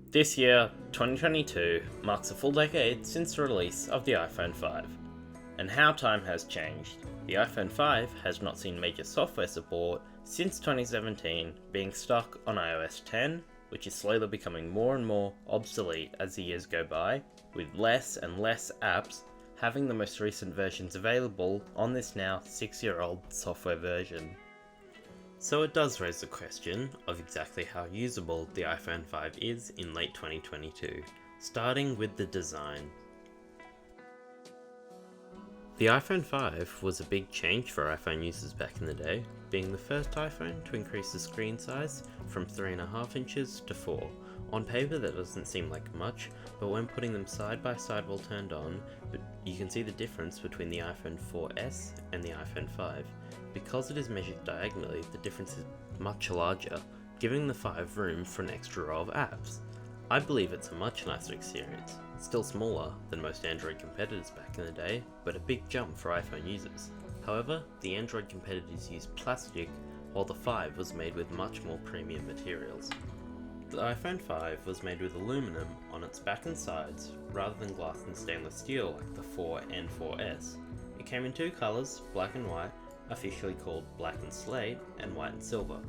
This year, 2022, marks a full decade since the release of the iPhone 5. And how time has changed. The iPhone 5 has not seen major software support since 2017, being stuck on iOS 10, which is slowly becoming more and more obsolete as the years go by, with less and less apps having the most recent versions available on this now 6-year-old software version. So it does raise the question of exactly how usable the iPhone 5 is in late 2022, starting with the design. The iPhone 5 was a big change for iPhone users back in the day, being the first iPhone to increase the screen size from 3.5 inches to 4. On paper that doesn't seem like much, but when putting them side by side while turned on, you can see the difference between the iPhone 4S and the iPhone 5. Because it is measured diagonally, the difference is much larger, giving the 5 room for an extra row of apps. I believe it's a much nicer experience. It's still smaller than most Android competitors back in the day, but a big jump for iPhone users. However, the Android competitors used plastic, while the 5 was made with much more premium materials. The iPhone 5 was made with aluminum on its back and sides, rather than glass and stainless steel like the 4 and 4S. It came in 2 colours, black and white, officially called black and slate, and white and silver.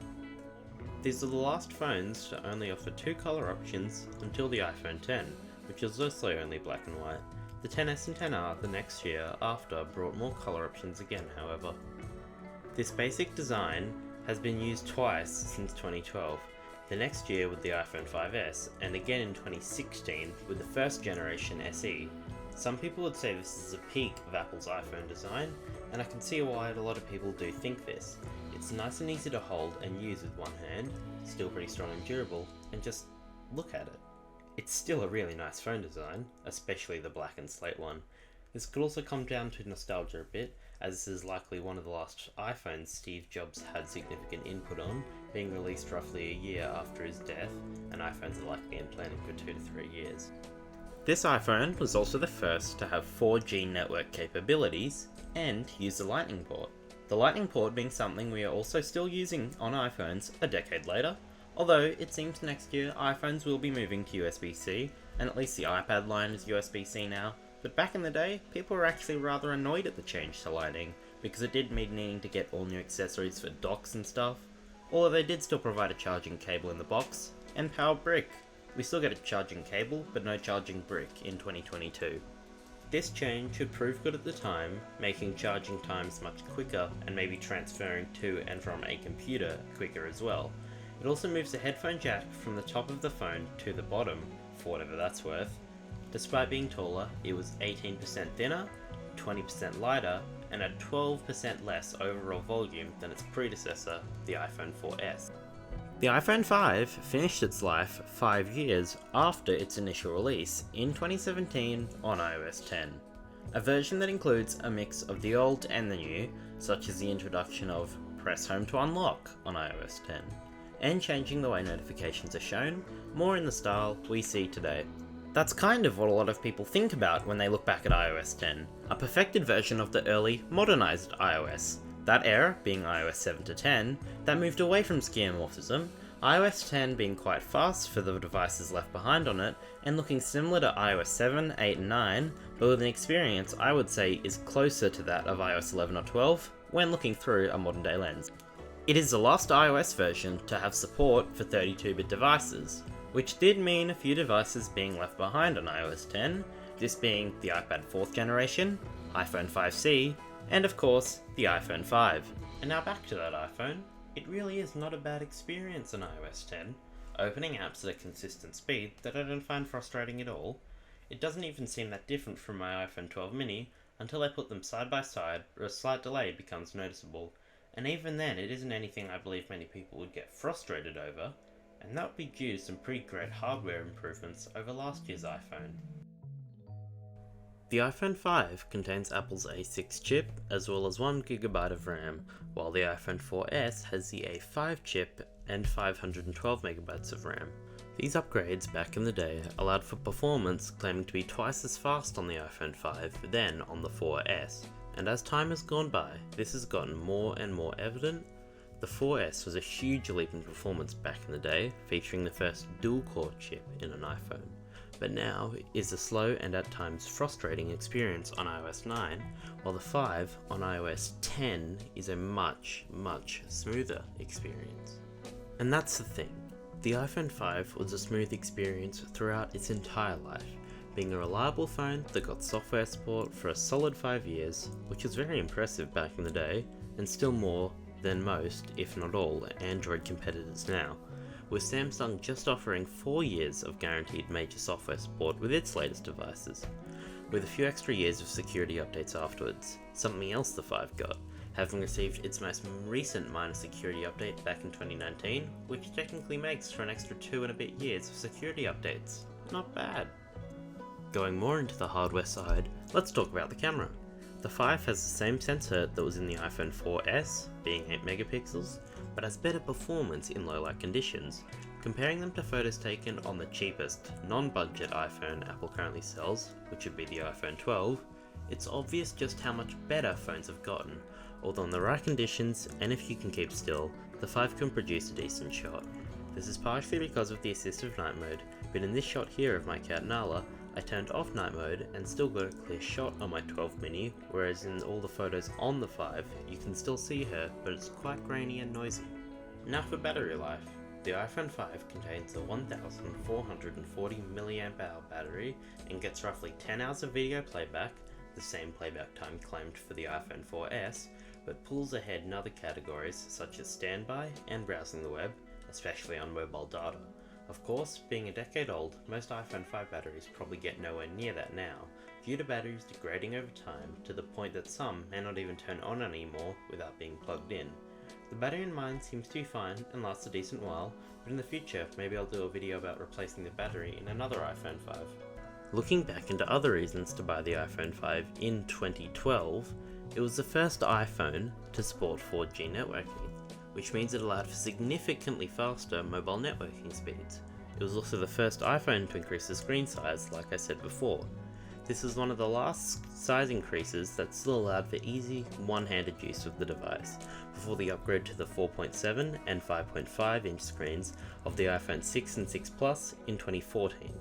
These are the last phones to only offer 2 colour options until the iPhone 10, which is also only black and white. The 10S and 10R the next year after brought more colour options again, however. This basic design has been used twice since 2012, the next year with the iPhone 5S, and again in 2016 with the first generation SE. Some people would say this is a peak of Apple's iPhone design, and I can see why a lot of people do think this. It's nice and easy to hold and use with one hand, still pretty strong and durable, and just look at it. It's still a really nice phone design, especially the black and slate one. This could also come down to nostalgia a bit, as this is likely one of the last iPhones Steve Jobs had significant input on, being released roughly a year after his death, and iPhones are likely in planning for 2 to 3 years. This iPhone was also the first to have 4G network capabilities and use the Lightning port. The Lightning port being something we are also still using on iPhones a decade later, although it seems next year iPhones will be moving to USB-C, and at least the iPad line is USB-C now, but back in the day, people were actually rather annoyed at the change to Lightning, because it did mean needing to get all new accessories for docks and stuff, although they did still provide a charging cable in the box, and power brick. We still get a charging cable, but no charging brick in 2022. This change should prove good at the time, making charging times much quicker and maybe transferring to and from a computer quicker as well. It also moves the headphone jack from the top of the phone to the bottom, for whatever that's worth. Despite being taller, it was 18% thinner, 20% lighter, and had 12% less overall volume than its predecessor, the iPhone 4S. The iPhone 5 finished its life 5 years after its initial release in 2017 on iOS 10, a version that includes a mix of the old and the new, such as the introduction of Press Home to Unlock on iOS 10, and changing the way notifications are shown, more in the style we see today. That's kind of what a lot of people think about when they look back at iOS 10, a perfected version of the early, modernized iOS. That era being iOS 7 to 10, that moved away from skeuomorphism, iOS 10 being quite fast for the devices left behind on it, and looking similar to iOS 7, 8 and 9, but with an experience I would say is closer to that of iOS 11 or 12 when looking through a modern day lens. It is the last iOS version to have support for 32-bit devices, which did mean a few devices being left behind on iOS 10, this being the iPad 4th generation, iPhone 5C, and of course, the iPhone 5. And now back to that iPhone, it really is not a bad experience on iOS 10, opening apps at a consistent speed that I don't find frustrating at all. It doesn't even seem that different from my iPhone 12 mini until I put them side by side or a slight delay becomes noticeable, and even then it isn't anything I believe many people would get frustrated over, and that would be due to some pretty great hardware improvements over last year's iPhone. The iPhone 5 contains Apple's A6 chip, as well as 1GB of RAM, while the iPhone 4S has the A5 chip and 512MB of RAM. These upgrades back in the day allowed for performance claiming to be twice as fast on the iPhone 5 than on the 4S, and as time has gone by, this has gotten more and more evident. The 4S was a huge leap in performance back in the day, featuring the first dual-core chip in an iPhone, but now is a slow and at times frustrating experience on iOS 9, while the 5 on iOS 10 is a much smoother experience. And that's the thing, the iPhone 5 was a smooth experience throughout its entire life, being a reliable phone that got software support for a solid 5 years, which was very impressive back in the day, and still more than most, if not all, Android competitors now, with Samsung just offering 4 years of guaranteed major software support with its latest devices, with a few extra years of security updates afterwards, something else the 5 got, having received its most recent minor security update back in 2019, which technically makes for an extra 2 and a bit years of security updates. Not bad. Going more into the hardware side, let's talk about the camera. The 5 has the same sensor that was in the iPhone 4S, being 8 megapixels, but has better performance in low light conditions. Comparing them to photos taken on the cheapest, non-budget iPhone Apple currently sells, which would be the iPhone 12, it's obvious just how much better phones have gotten, although in the right conditions, and if you can keep still, the 5 can produce a decent shot. This is partially because of the assistive night mode, but in this shot here of my cat Nala, I turned off night mode and still got a clear shot on my 12 mini, whereas in all the photos on the 5, you can still see her, but it's quite grainy and noisy. Now for battery life. The iPhone 5 contains a 1440 mAh battery and gets roughly 10 hours of video playback, the same playback time claimed for the iPhone 4S, but pulls ahead in other categories such as standby and browsing the web, especially on mobile data. Of course, being a decade old, most iPhone 5 batteries probably get nowhere near that now, due to batteries degrading over time to the point that some may not even turn on anymore without being plugged in. The battery in mine seems to be fine and lasts a decent while, but in the future maybe I'll do a video about replacing the battery in another iPhone 5. Looking back into other reasons to buy the iPhone 5 in 2012, it was the first iPhone to support 4G networking, which means it allowed for significantly faster mobile networking speeds. It was also the first iPhone to increase the screen size, like I said before. This was one of the last size increases that still allowed for easy, one-handed use of the device, before the upgrade to the 4.7 and 5.5 inch screens of the iPhone 6 and 6 Plus in 2014.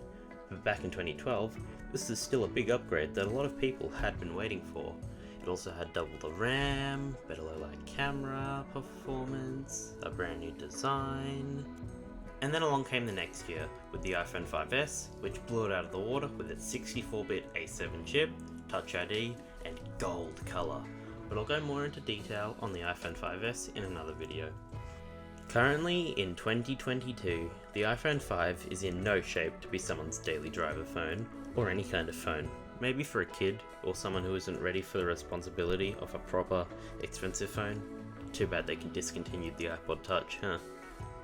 But back in 2012, this is still a big upgrade that a lot of people had been waiting for. It also had double the RAM, better low light camera performance, a brand new design. And then along came the next year with the iPhone 5S, which blew it out of the water with its 64-bit A7 chip, Touch ID, and gold colour. But I'll go more into detail on the iPhone 5S in another video. Currently in 2022, the iPhone 5 is in no shape to be someone's daily driver phone, or any kind of phone. Maybe for a kid, or someone who isn't ready for the responsibility of a proper, expensive phone. Too bad they can discontinue the iPod Touch, huh?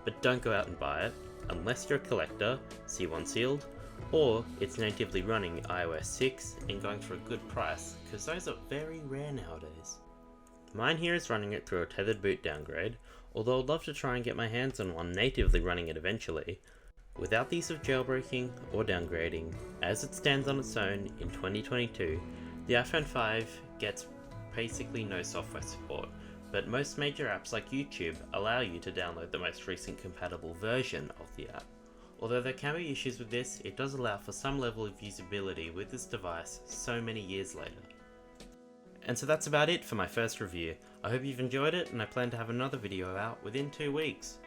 But don't go out and buy it, unless you're a collector, C1 sealed, or it's natively running iOS 6 and going for a good price, because those are very rare nowadays. Mine here is running it through a tethered boot downgrade, although I'd love to try and get my hands on one natively running it eventually. Without the use of jailbreaking or downgrading, as it stands on its own in 2022, the iPhone 5 gets basically no software support, but most major apps like YouTube allow you to download the most recent compatible version of the app. Although there can be issues with this, it does allow for some level of usability with this device so many years later. And so that's about it for my first review. I hope you've enjoyed it, and I plan to have another video out within 2 weeks.